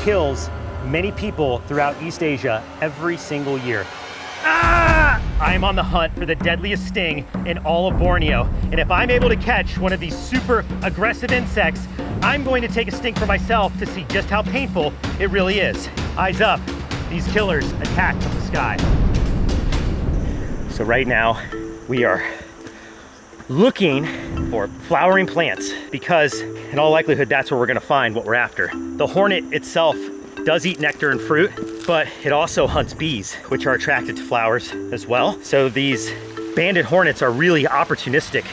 kills many people throughout East Asia every single year. Ah! I'm on the hunt for the deadliest sting in all of Borneo. And if I'm able to catch one of these super aggressive insects, I'm going to take a sting for myself to see just how painful it really is. Eyes up, these killers attack from the sky. So right now, we are looking for flowering plants because in all likelihood, that's where we're gonna find what we're after. The hornet itself does eat nectar and fruit, but it also hunts bees, which are attracted to flowers as well. So these banded hornets are really opportunistic.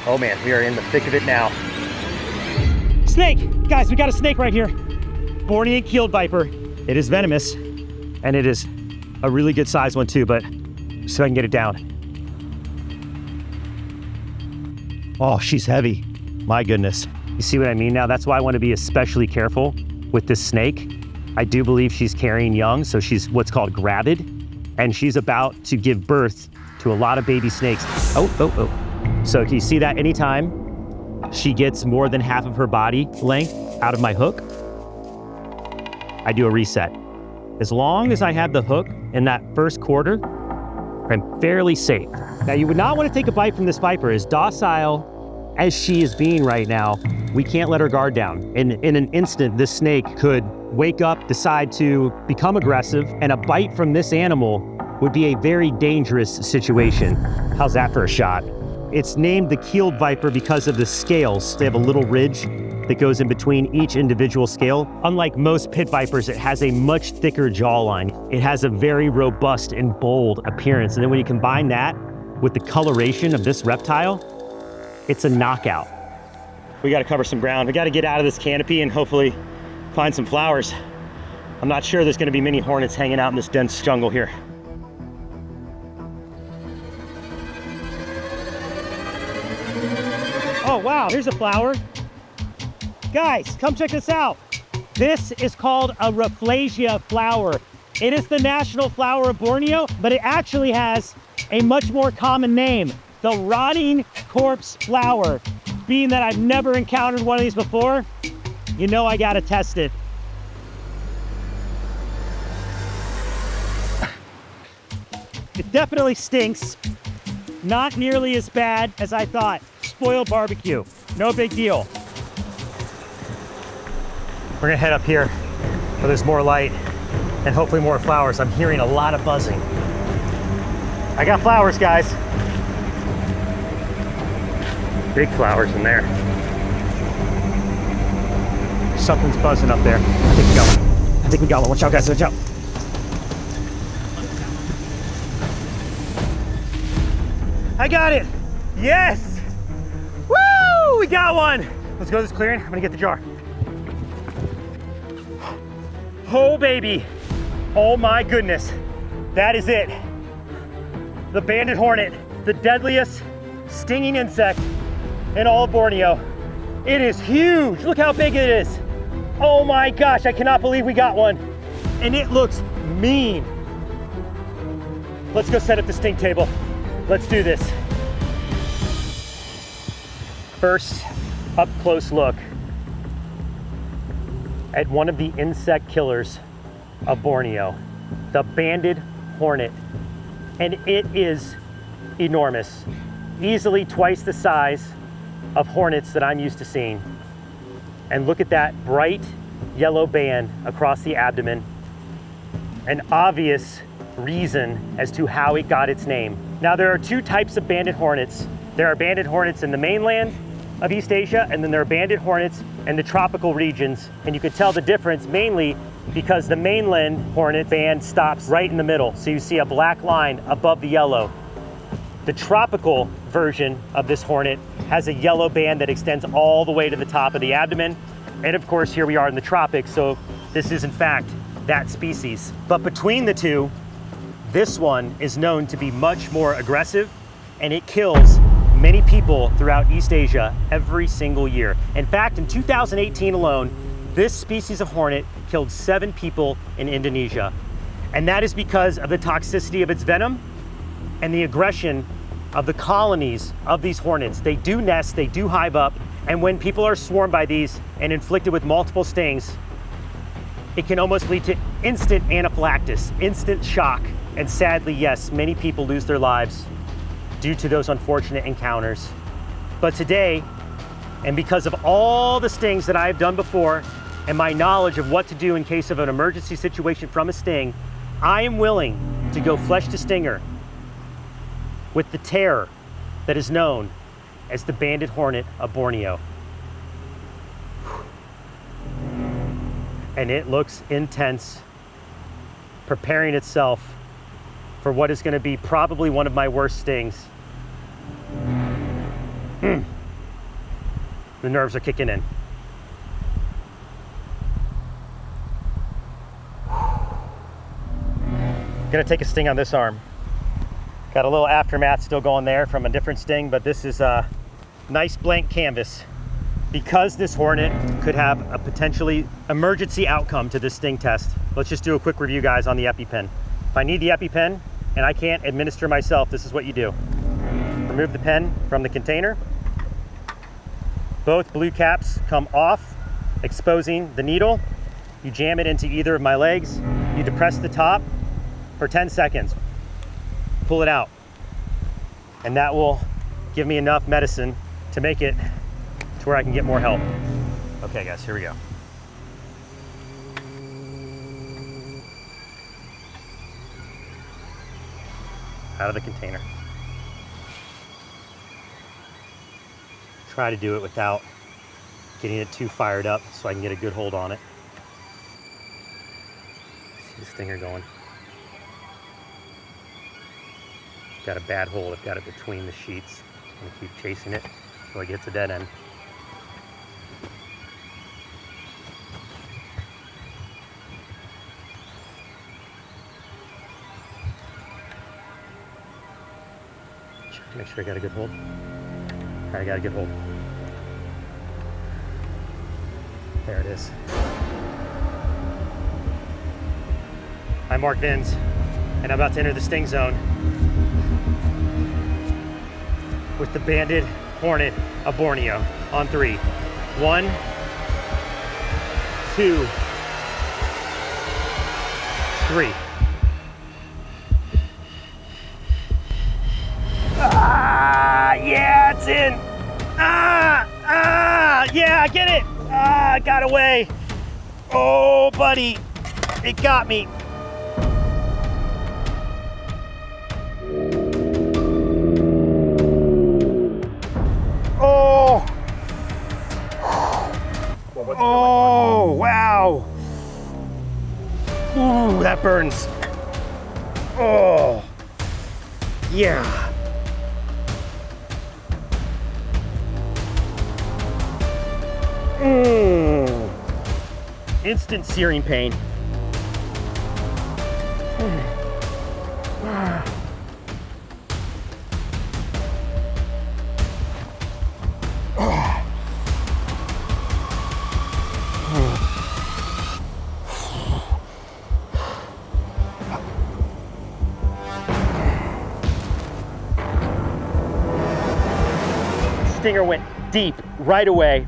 Oh man, we are in the thick of it now. Snake, guys, we got a snake right here. Bornean keeled viper. It is venomous, and it is a really good sized one too, but so I can get it down. Oh, she's heavy. My goodness. You see what I mean now? That's why I want to be especially careful with this snake. I do believe she's carrying young, so she's what's called gravid, and she's about to give birth to a lot of baby snakes. Oh. So can you see that anytime she gets more than half of her body length out of my hook, I do a reset. As long as I have the hook in that first quarter, I'm fairly safe. Now, you would not want to take a bite from this viper. As docile as she is being right now, we can't let her guard down. In an instant, this snake could wake up, decide to become aggressive, and a bite from this animal would be a very dangerous situation. How's that for a shot? It's named the keeled viper because of the scales. They have a little ridge that goes in between each individual scale. Unlike most pit vipers, it has a much thicker jawline. It has a very robust and bold appearance. And then when you combine that with the coloration of this reptile, it's a knockout. We gotta cover some ground. We gotta get out of this canopy and hopefully find some flowers. I'm not sure there's gonna be many hornets hanging out in this dense jungle here. Oh wow, here's a flower. Guys, come check this out. This is called a Rafflesia flower. It is the national flower of Borneo, but it actually has a much more common name, the rotting corpse flower. Being that I've never encountered one of these before, you know I gotta test it. It definitely stinks. Not nearly as bad as I thought. Spoiled barbecue, no big deal. We're gonna head up here where there's more light and hopefully more flowers. I'm hearing a lot of buzzing. I got flowers, guys. Big flowers in there. Something's buzzing up there. I think we got one. I think we got one. Watch out, guys, watch out. I got it. Yes. Woo, we got one. Let's go to this clearing. I'm gonna get the jar. Oh, baby. Oh my goodness. That is it. The banded hornet, the deadliest stinging insect in all of Borneo. It is huge. Look how big it is. Oh my gosh, I cannot believe we got one. And it looks mean. Let's go set up the sting table. Let's do this. First, up close look at one of the insect killers of Borneo, the banded hornet. And it is enormous, easily twice the size of hornets that I'm used to seeing. And look at that bright yellow band across the abdomen. An obvious reason as to how it got its name. Now, there are two types of banded hornets. There are banded hornets in the mainland of East Asia, and then there are banded hornets in the tropical regions. And you could tell the difference mainly because the mainland hornet band stops right in the middle. So you see a black line above the yellow. The tropical version of this hornet has a yellow band that extends all the way to the top of the abdomen. And of course, here we are in the tropics, so this is in fact that species. But between the two, this one is known to be much more aggressive, and it kills many people throughout East Asia every single year. In fact, in 2018 alone, this species of hornet killed 7 people in Indonesia. And that is because of the toxicity of its venom and the aggression of the colonies of these hornets. They do nest, they do hive up, and when people are swarmed by these and inflicted with multiple stings, it can almost lead to instant anaphylaxis, instant shock. And sadly, yes, many people lose their lives due to those unfortunate encounters. But today, and because of all the stings that I've done before and my knowledge of what to do in case of an emergency situation from a sting, I am willing to go flesh to stinger with the terror that is known as the Banded Hornet of Borneo. And it looks intense, preparing itself for what is going to be probably one of my worst stings. The nerves are kicking in. Gonna take a sting on this arm. Got a little aftermath still going there from a different sting, but this is a nice blank canvas. Because this hornet could have a potentially emergency outcome to this sting test, let's just do a quick review, guys, on the EpiPen. If I need the EpiPen and I can't administer myself, this is what you do. Remove the pen from the container. Both blue caps come off, exposing the needle. You jam it into either of my legs. You depress the top for 10 seconds. Pull it out. And that will give me enough medicine to make it to where I can get more help. Okay, guys, here we go. Out of the container. Try to do it without getting it too fired up so I can get a good hold on it. See the stinger going. Got a bad hold. I've got it between the sheets. I'm gonna keep chasing it until it gets a dead end. Check to make sure I got a good hold. I got a good hold. There it is. I'm Mark Vins, and I'm about to enter the sting zone with the Banded Hornet of Borneo on 3. 1, 2, 3. Yeah, it's in. Yeah, I get it. I got away. Oh, buddy, it got me. Oh. Oh, wow. Ooh, that burns. Oh, yeah. Instant searing pain. Stinger went deep right away.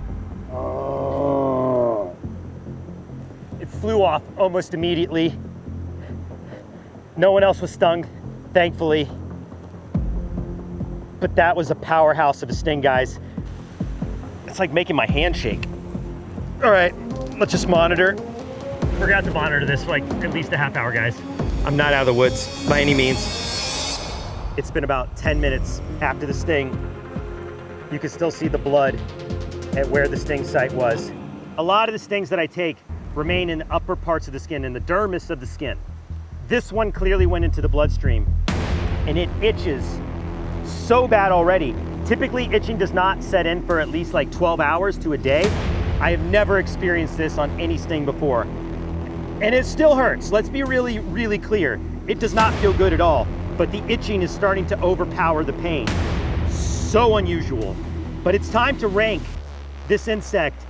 It flew off almost immediately. No one else was stung, thankfully. But that was a powerhouse of a sting, guys. It's like making my hand shake. All right, let's just monitor. Forgot to monitor this for like at least a half hour, guys. I'm not out of the woods by any means. It's been about 10 minutes after the sting. You can still see the blood at where the sting site was. A lot of the stings that I take remain in the upper parts of the skin, in the dermis of the skin. This one clearly went into the bloodstream, and it itches so bad already. Typically, itching does not set in for at least like 12 hours to a day. I have never experienced this on any sting before. And it still hurts. Let's be really, really clear. It does not feel good at all, but the itching is starting to overpower the pain. So unusual. But it's time to rank this insect,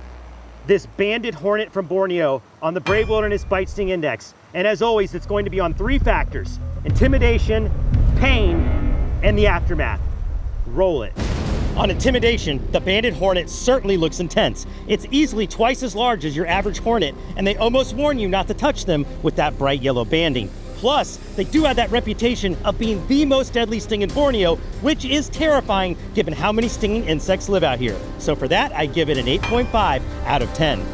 this banded hornet from Borneo, on the Brave Wilderness Bite Sting Index. And as always, it's going to be on 3 factors: intimidation, pain, and the aftermath. Roll it. On intimidation, the Banded Hornet certainly looks intense. It's easily twice as large as your average hornet, and they almost warn you not to touch them with that bright yellow banding. Plus, they do have that reputation of being the most deadly sting in Borneo, which is terrifying given how many stinging insects live out here. So for that, I give it an 8.5 out of 10.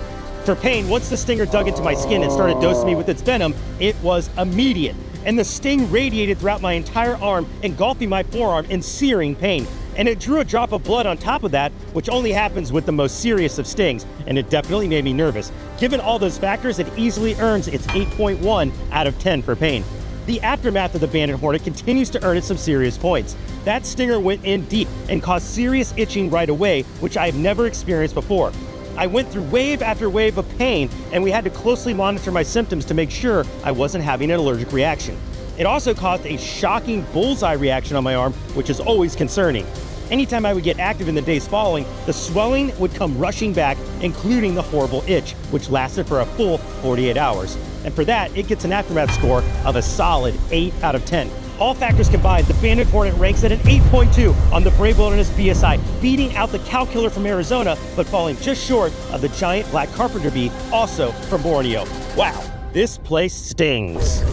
For pain, once the stinger dug into my skin and started dosing me with its venom, it was immediate. And the sting radiated throughout my entire arm, engulfing my forearm in searing pain. And it drew a drop of blood on top of that, which only happens with the most serious of stings, and it definitely made me nervous. Given all those factors, it easily earns its 8.1 out of 10 for pain. The aftermath of the Banded Hornet continues to earn it some serious points. That stinger went in deep and caused serious itching right away, which I've never experienced before. I went through wave after wave of pain, and we had to closely monitor my symptoms to make sure I wasn't having an allergic reaction. It also caused a shocking bullseye reaction on my arm, which is always concerning. Anytime I would get active in the days following, the swelling would come rushing back, including the horrible itch, which lasted for a full 48 hours. And for that, it gets an aftermath score of a solid 8 out of 10. All factors combined, the Banded Hornet ranks at an 8.2 on the Brave Wilderness BSI, beating out the cow killer from Arizona, but falling just short of the giant black carpenter bee, also from Borneo. Wow, this place stings.